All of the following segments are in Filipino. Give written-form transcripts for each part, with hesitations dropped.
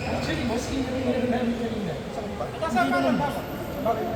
Actually, mas hindi namin kanina. Kasama lang ba? Bakit?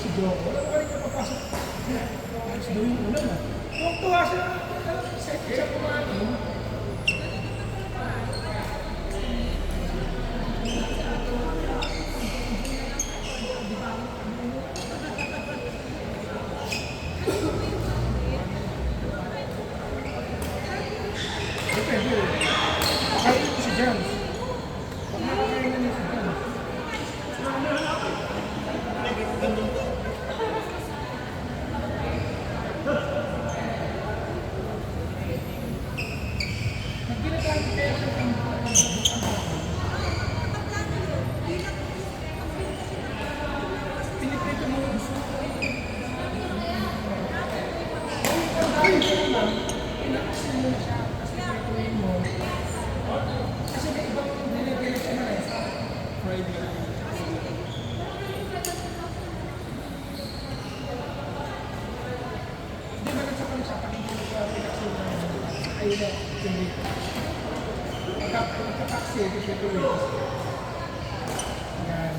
Si Joko, wala pa rin kapapasok. Tapos daw yung ulan ah. Tuwag-tuwa siya. Set siya kumain. Depende. Pakain ko si Jams. Pag nakakain na niya si Jams. Pagka-taxi, ito siya tuloy. Yan.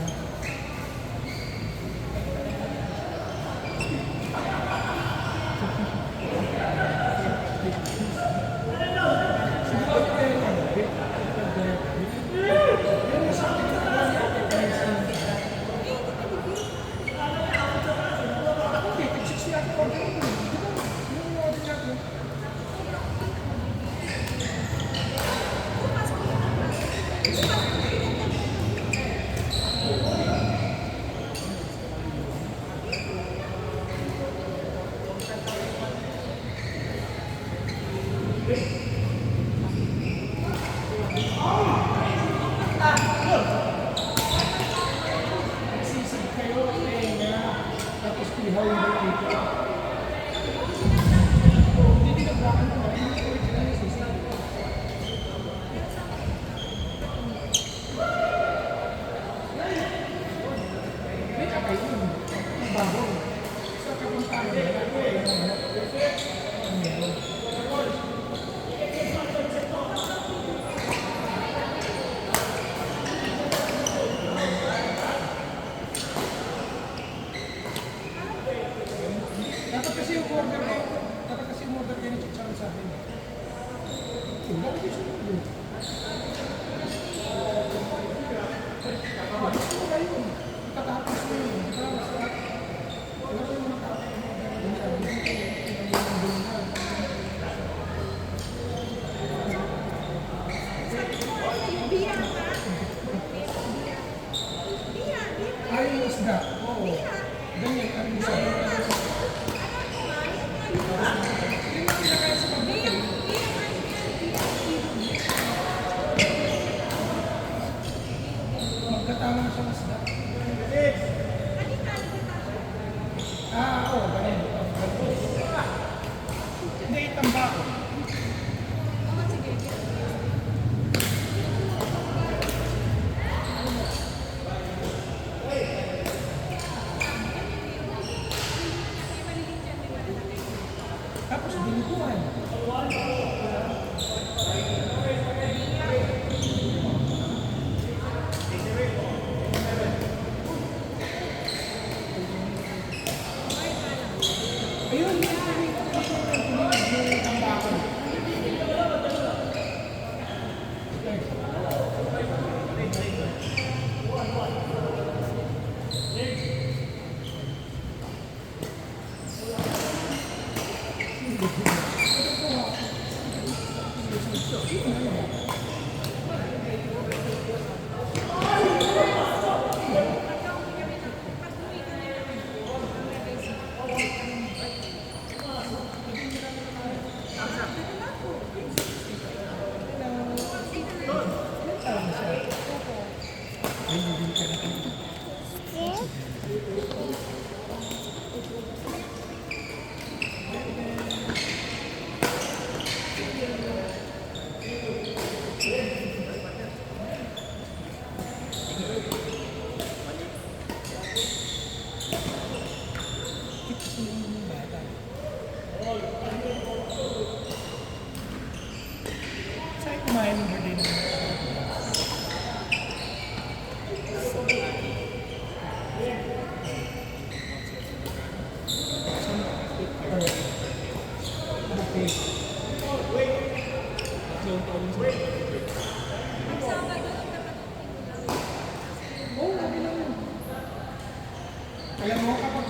Alam mo, kapag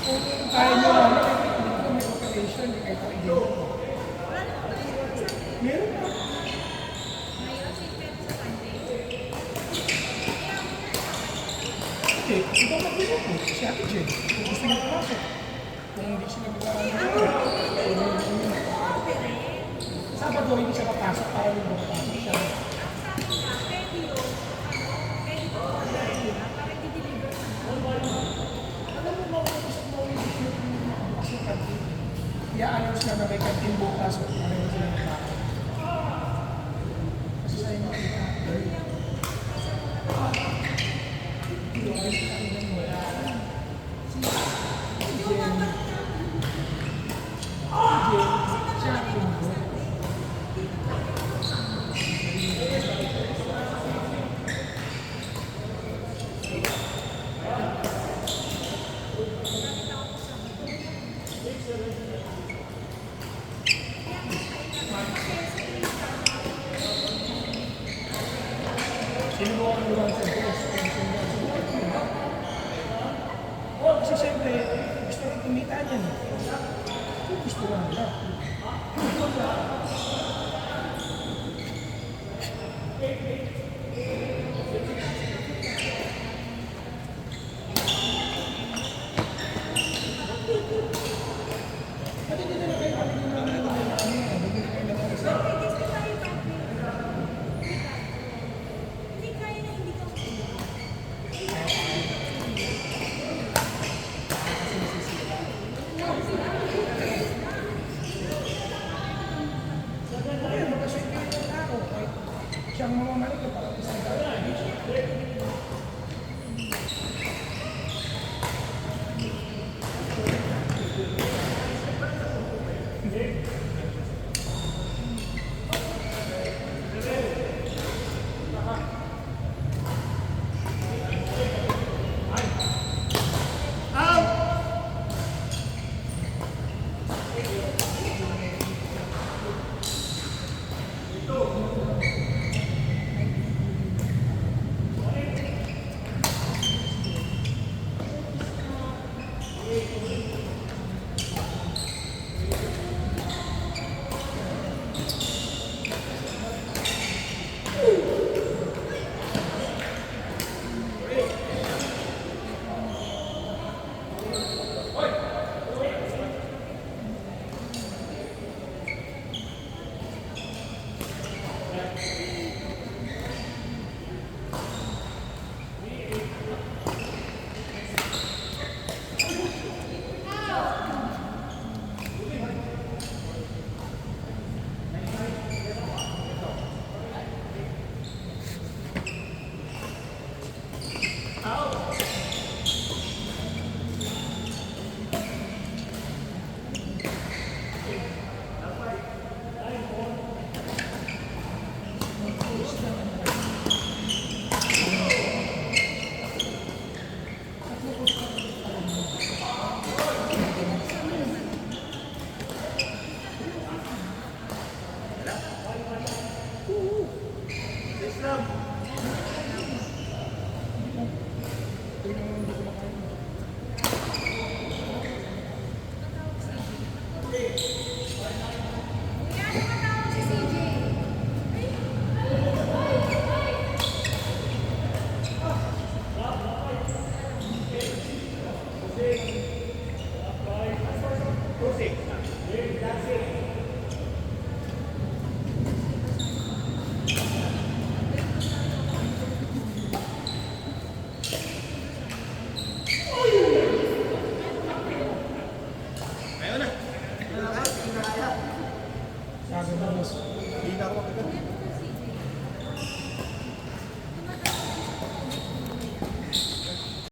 kung kaya nyo lang, dito may operation, kahit ako i-game ko. Meron pa. Hindi, ikaw mag-iwan ko. Si Ate Jen, kung gusto niya pumasok. Kung hindi siya Sabado, hindi siya papasok para hindi papasok siya. Alam mo ba kung gusto mo yung kantin? I-announce na may kantin bukas o pareho sila ng baka. Kasi sa inyo, sinubukan mo lang sa boss. Kasi siyempre, gusto rin kumita niyan. Gusto lang nila. Pati din na kayo, pati din na kayo, bigyan kayo ng isa. Siyang mamamalik ka para isang tao. Sabi mo, boss. Hindi na ako makaganda.